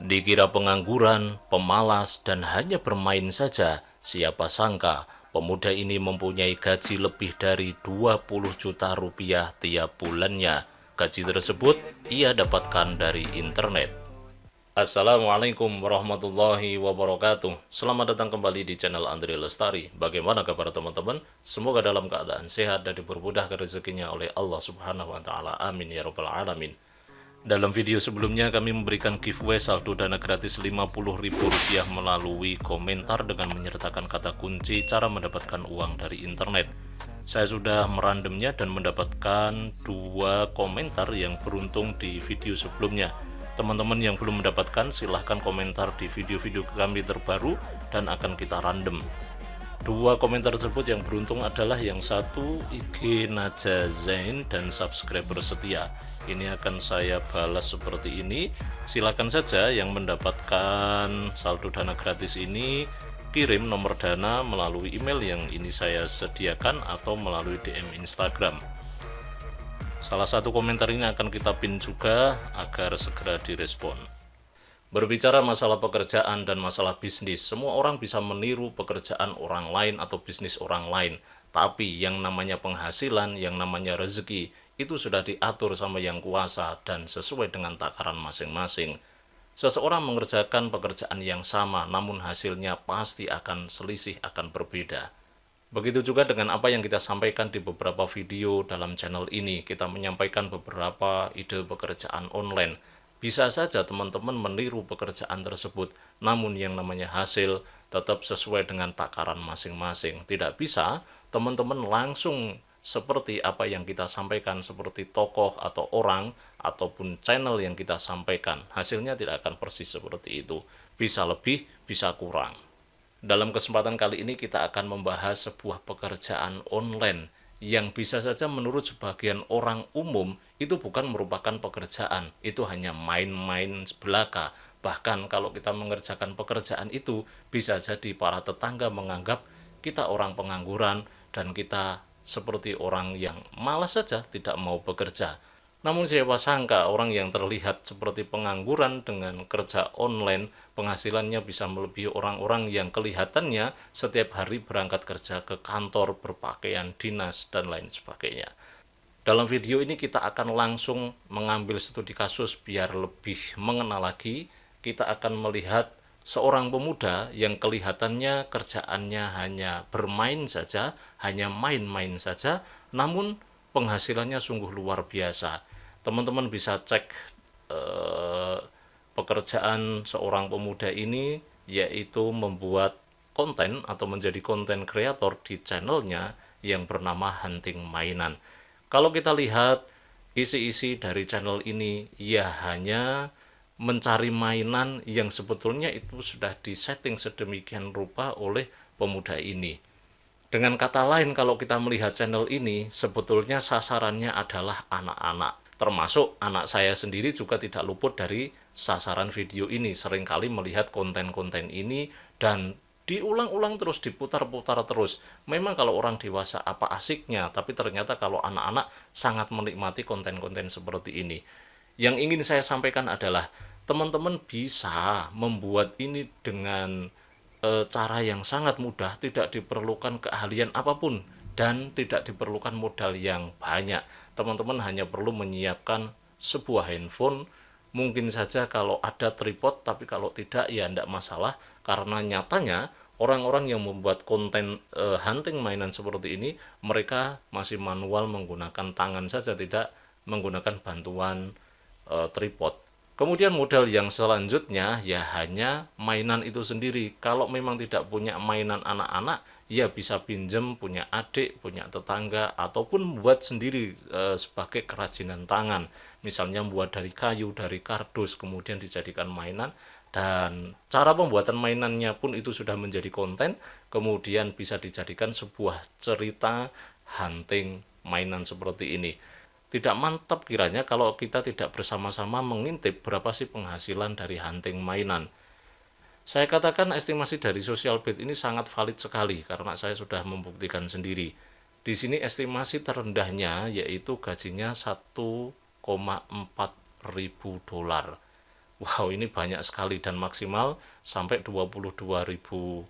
Dikira pengangguran, pemalas, dan hanya bermain saja, siapa sangka pemuda ini mempunyai gaji lebih dari 20 juta rupiah tiap bulannya. Gaji tersebut ia dapatkan dari internet. Assalamualaikum warahmatullahi wabarakatuh. Selamat datang kembali di channel Andre Lestari. Bagaimana kabar teman-teman? Semoga dalam keadaan sehat dan dipermudahkan rezekinya oleh Allah Subhanahu wa taala. Amin ya rabbal alamin. Dalam video sebelumnya kami memberikan giveaway saldo dana gratis Rp50.000 melalui komentar dengan menyertakan kata kunci cara mendapatkan uang dari internet. Saya sudah merandomnya dan mendapatkan 2 komentar yang beruntung di video sebelumnya. Teman-teman yang belum mendapatkan silahkan komentar di video-video kami terbaru dan akan kita random. 2 komentar tersebut yang beruntung adalah yang satu IG Naja Zain dan subscriber setia. Ini akan saya balas seperti ini. Silakan saja yang mendapatkan saldo dana gratis ini kirim nomor dana melalui email yang ini saya sediakan atau melalui DM Instagram. Salah satu komentar ini akan kita pin juga agar segera direspon. Berbicara masalah pekerjaan dan masalah bisnis, semua orang bisa meniru pekerjaan orang lain atau bisnis orang lain. Tapi yang namanya penghasilan, yang namanya rezeki, itu sudah diatur sama yang kuasa dan sesuai dengan takaran masing-masing. Seseorang mengerjakan pekerjaan yang sama, namun hasilnya pasti akan selisih, akan berbeda. Begitu juga dengan apa yang kita sampaikan di beberapa video dalam channel ini. Kita menyampaikan beberapa ide pekerjaan online. Bisa saja teman-teman meniru pekerjaan tersebut, namun yang namanya hasil tetap sesuai dengan takaran masing-masing. Tidak bisa teman-teman langsung seperti apa yang kita sampaikan, seperti tokoh atau orang ataupun channel yang kita sampaikan. Hasilnya tidak akan persis seperti itu. Bisa lebih, bisa kurang. Dalam kesempatan kali ini kita akan membahas sebuah pekerjaan online yang bisa saja menurut sebagian orang umum itu bukan merupakan pekerjaan, itu hanya main-main belaka. Bahkan kalau kita mengerjakan pekerjaan itu, bisa jadi para tetangga menganggap kita orang pengangguran dan kita seperti orang yang malas saja tidak mau bekerja. Namun siapa sangka orang yang terlihat seperti pengangguran dengan kerja online, penghasilannya bisa melebihi orang-orang yang kelihatannya setiap hari berangkat kerja ke kantor, berpakaian dinas, dan lain sebagainya. Dalam video ini kita akan langsung mengambil studi kasus biar lebih mengenal lagi. Kita akan melihat seorang pemuda yang kelihatannya kerjaannya hanya bermain saja, hanya main-main saja, namun penghasilannya sungguh luar biasa. Teman-teman bisa cek pekerjaan seorang pemuda ini, yaitu membuat konten atau menjadi konten kreator di channelnya yang bernama Hunting Mainan. Kalau kita lihat isi-isi dari channel ini, ya hanya mencari mainan yang sebetulnya itu sudah disetting sedemikian rupa oleh pemuda ini. Dengan kata lain, kalau kita melihat channel ini, sebetulnya sasarannya adalah anak-anak. Termasuk anak saya sendiri juga tidak luput dari sasaran video ini. Seringkali melihat konten-konten ini dan diulang-ulang terus, diputar-putar terus. Memang kalau orang dewasa apa asiknya, tapi ternyata kalau anak-anak sangat menikmati konten-konten seperti ini. Yang ingin saya sampaikan adalah teman-teman bisa membuat ini dengan cara yang sangat mudah, tidak diperlukan keahlian apapun dan tidak diperlukan modal yang banyak. Teman-teman hanya perlu menyiapkan sebuah handphone, mungkin saja kalau ada tripod, tapi kalau tidak ya tidak masalah, karena nyatanya orang-orang yang membuat konten hunting mainan seperti ini, mereka masih manual menggunakan tangan saja, tidak menggunakan bantuan tripod. Kemudian modal yang selanjutnya ya hanya mainan itu sendiri. Kalau memang tidak punya mainan anak-anak, ya bisa pinjem punya adik, punya tetangga, ataupun buat sendiri sebagai kerajinan tangan. Misalnya buat dari kayu, dari kardus, kemudian dijadikan mainan. Dan cara pembuatan mainannya pun itu sudah menjadi konten, kemudian bisa dijadikan sebuah cerita hunting mainan seperti ini. Tidak mantap kiranya kalau kita tidak bersama-sama mengintip berapa sih penghasilan dari hunting mainan. Saya katakan estimasi dari social bid ini sangat valid sekali karena saya sudah membuktikan sendiri. Di sini estimasi terendahnya yaitu gajinya 1,4 ribu dolar. Wow, ini banyak sekali dan maksimal sampai 22.000,8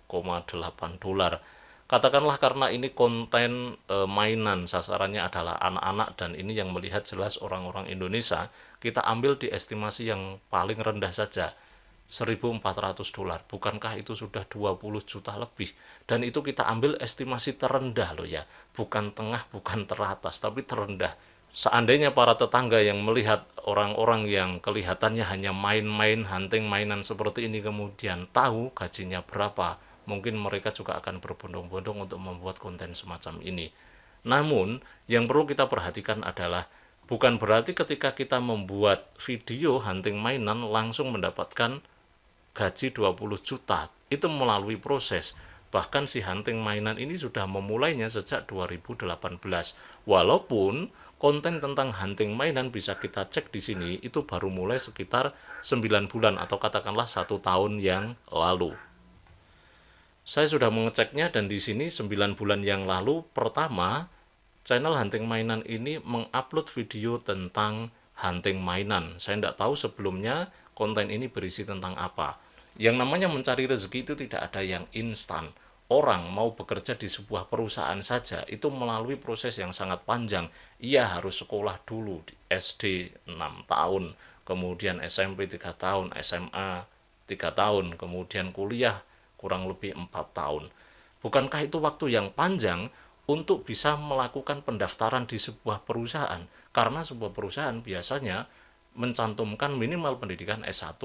dolar. Katakanlah karena ini konten mainan, sasarannya adalah anak-anak dan ini yang melihat jelas orang-orang Indonesia, kita ambil di estimasi yang paling rendah saja, 1.400 dolar. Bukankah itu sudah 20 juta lebih? Dan itu kita ambil estimasi terendah loh ya, bukan tengah, bukan teratas, tapi terendah. Seandainya para tetangga yang melihat orang-orang yang kelihatannya hanya main-main hunting mainan seperti ini kemudian tahu gajinya berapa, mungkin mereka juga akan berbondong-bondong untuk membuat konten semacam ini. Namun, yang perlu kita perhatikan adalah bukan berarti ketika kita membuat video hunting mainan langsung mendapatkan gaji 20 juta. Itu melalui proses. Bahkan si hunting mainan ini sudah memulainya sejak 2018. Walaupun konten tentang hunting mainan bisa kita cek di sini itu baru mulai sekitar 9 bulan atau katakanlah 1 tahun yang lalu. Saya sudah mengeceknya dan di sini 9 bulan yang lalu pertama channel hunting mainan ini mengupload video tentang hunting mainan. Saya tidak tahu sebelumnya konten ini berisi tentang apa. Yang namanya mencari rezeki itu tidak ada yang instan. Orang mau bekerja di sebuah perusahaan saja itu melalui proses yang sangat panjang. Ia harus sekolah dulu di SD 6 tahun, kemudian SMP 3 tahun, SMA 3 tahun, kemudian kuliah kurang lebih 4 tahun. Bukankah itu waktu yang panjang untuk bisa melakukan pendaftaran di sebuah perusahaan? Karena sebuah perusahaan biasanya mencantumkan minimal pendidikan S1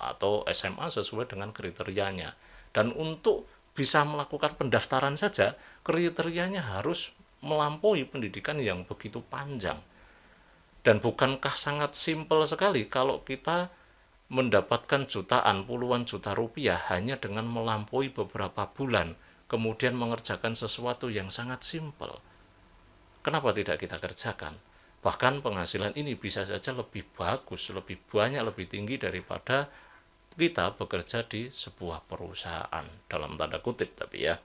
atau SMA sesuai dengan kriterianya. Dan untuk bisa melakukan pendaftaran saja, kriterianya harus melampaui pendidikan yang begitu panjang. Dan bukankah sangat simpel sekali kalau kita mendapatkan jutaan, puluhan juta rupiah hanya dengan melampaui beberapa bulan, kemudian mengerjakan sesuatu yang sangat simpel. Kenapa tidak kita kerjakan? Bahkan penghasilan ini bisa saja lebih bagus, lebih banyak, lebih tinggi daripada kita bekerja di sebuah perusahaan, dalam tanda kutip tapi ya.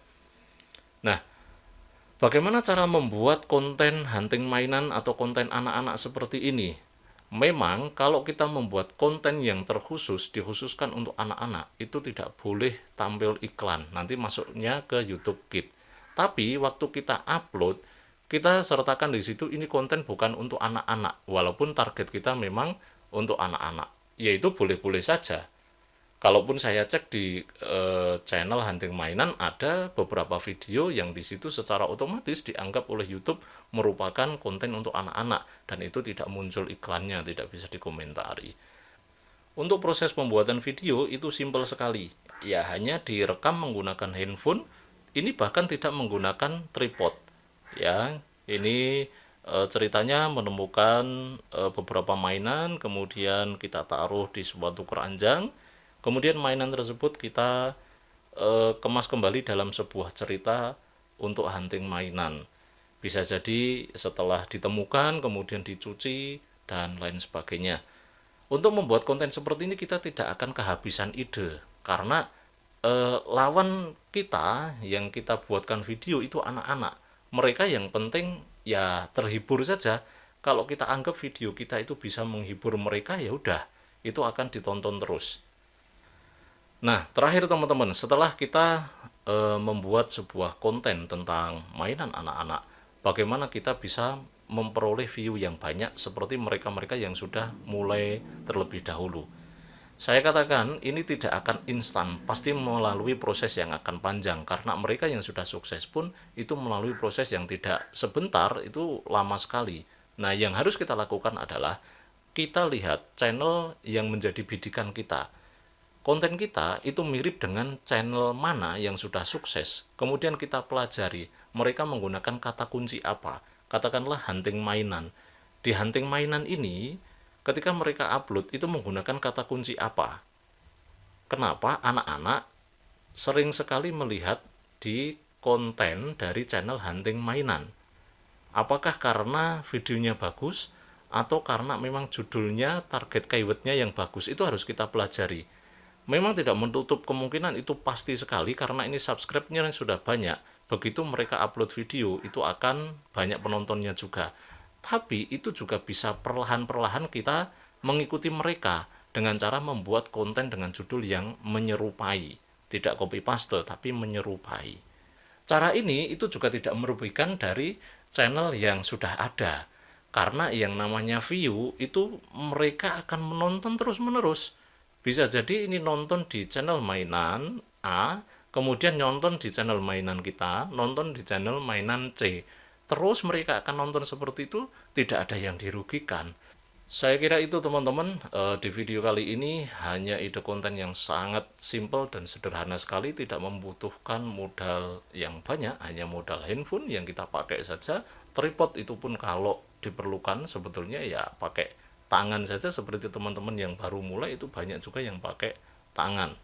Nah, bagaimana cara membuat konten hunting mainan atau konten anak-anak seperti ini? Memang kalau kita membuat konten yang terkhusus, dikhususkan untuk anak-anak, itu tidak boleh tampil iklan. Nanti masuknya ke YouTube Kids. Tapi waktu kita upload, kita sertakan di situ ini konten bukan untuk anak-anak. Walaupun target kita memang untuk anak-anak. Yaitu boleh-boleh saja. Kalaupun saya cek di channel hunting mainan ada beberapa video yang di situ secara otomatis dianggap oleh YouTube merupakan konten untuk anak-anak dan itu tidak muncul iklannya, tidak bisa dikomentari. Untuk proses pembuatan video itu simpel sekali. Ya hanya direkam menggunakan handphone, ini bahkan tidak menggunakan tripod. Ya, ini ceritanya menemukan beberapa mainan, kemudian kita taruh di suatu keranjang. Kemudian mainan tersebut kita kemas kembali dalam sebuah cerita untuk hunting mainan. Bisa jadi setelah ditemukan, kemudian dicuci, dan lain sebagainya. Untuk membuat konten seperti ini kita tidak akan kehabisan ide. Karena lawan kita yang kita buatkan video itu anak-anak. Mereka yang penting ya terhibur saja. Kalau kita anggap video kita itu bisa menghibur mereka ya udah, itu akan ditonton terus. Nah, terakhir teman-teman, setelah kita membuat sebuah konten tentang mainan anak-anak, bagaimana kita bisa memperoleh view yang banyak seperti mereka-mereka yang sudah mulai terlebih dahulu. Saya katakan ini tidak akan instan, pasti melalui proses yang akan panjang karena mereka yang sudah sukses pun itu melalui proses yang tidak sebentar, itu lama sekali. Nah, yang harus kita lakukan adalah kita lihat channel yang menjadi bidikan kita. Konten kita itu mirip dengan channel mana yang sudah sukses. Kemudian kita pelajari mereka menggunakan kata kunci apa. Katakanlah hunting mainan. Di hunting mainan ini, ketika mereka upload itu menggunakan kata kunci apa. Kenapa anak-anak sering sekali melihat di konten dari channel hunting mainan? Apakah karena videonya bagus atau karena memang judulnya, target keywordnya yang bagus? Itu harus kita pelajari. Memang tidak menutup kemungkinan itu pasti sekali karena ini subscribe-nya sudah banyak. Begitu mereka upload video itu akan banyak penontonnya juga. Tapi itu juga bisa perlahan-perlahan kita mengikuti mereka dengan cara membuat konten dengan judul yang menyerupai, tidak copy paste tapi menyerupai. Cara ini itu juga tidak merugikan dari channel yang sudah ada, karena yang namanya view itu mereka akan menonton terus-menerus. Bisa jadi ini nonton di channel mainan A, kemudian nonton di channel mainan kita, nonton di channel mainan C. Terus mereka akan nonton seperti itu, tidak ada yang dirugikan. Saya kira itu teman-teman, di video kali ini hanya ide konten yang sangat simpel dan sederhana sekali, tidak membutuhkan modal yang banyak, hanya modal handphone yang kita pakai saja. Tripod itu pun kalau diperlukan sebetulnya ya pakai tangan saja, seperti teman-teman yang baru mulai itu banyak juga yang pakai tangan.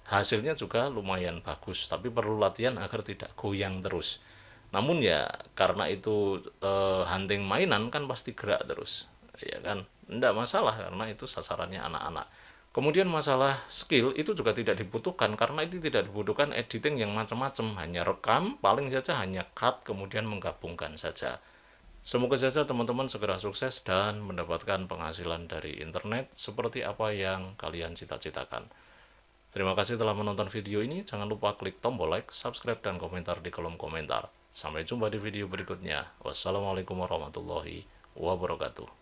Hasilnya juga lumayan bagus, tapi perlu latihan agar tidak goyang terus. Namun ya karena itu hunting mainan kan pasti gerak terus, ya kan, enggak masalah karena itu sasarannya anak-anak. Kemudian masalah skill itu juga tidak dibutuhkan, karena itu tidak dibutuhkan editing yang macam-macam, hanya rekam, paling saja hanya cut kemudian menggabungkan saja. Semoga saja teman-teman segera sukses dan mendapatkan penghasilan dari internet seperti apa yang kalian cita-citakan. Terima kasih telah menonton video ini. Jangan lupa klik tombol like, subscribe, dan komentar di kolom komentar. Sampai jumpa di video berikutnya. Wassalamualaikum warahmatullahi wabarakatuh.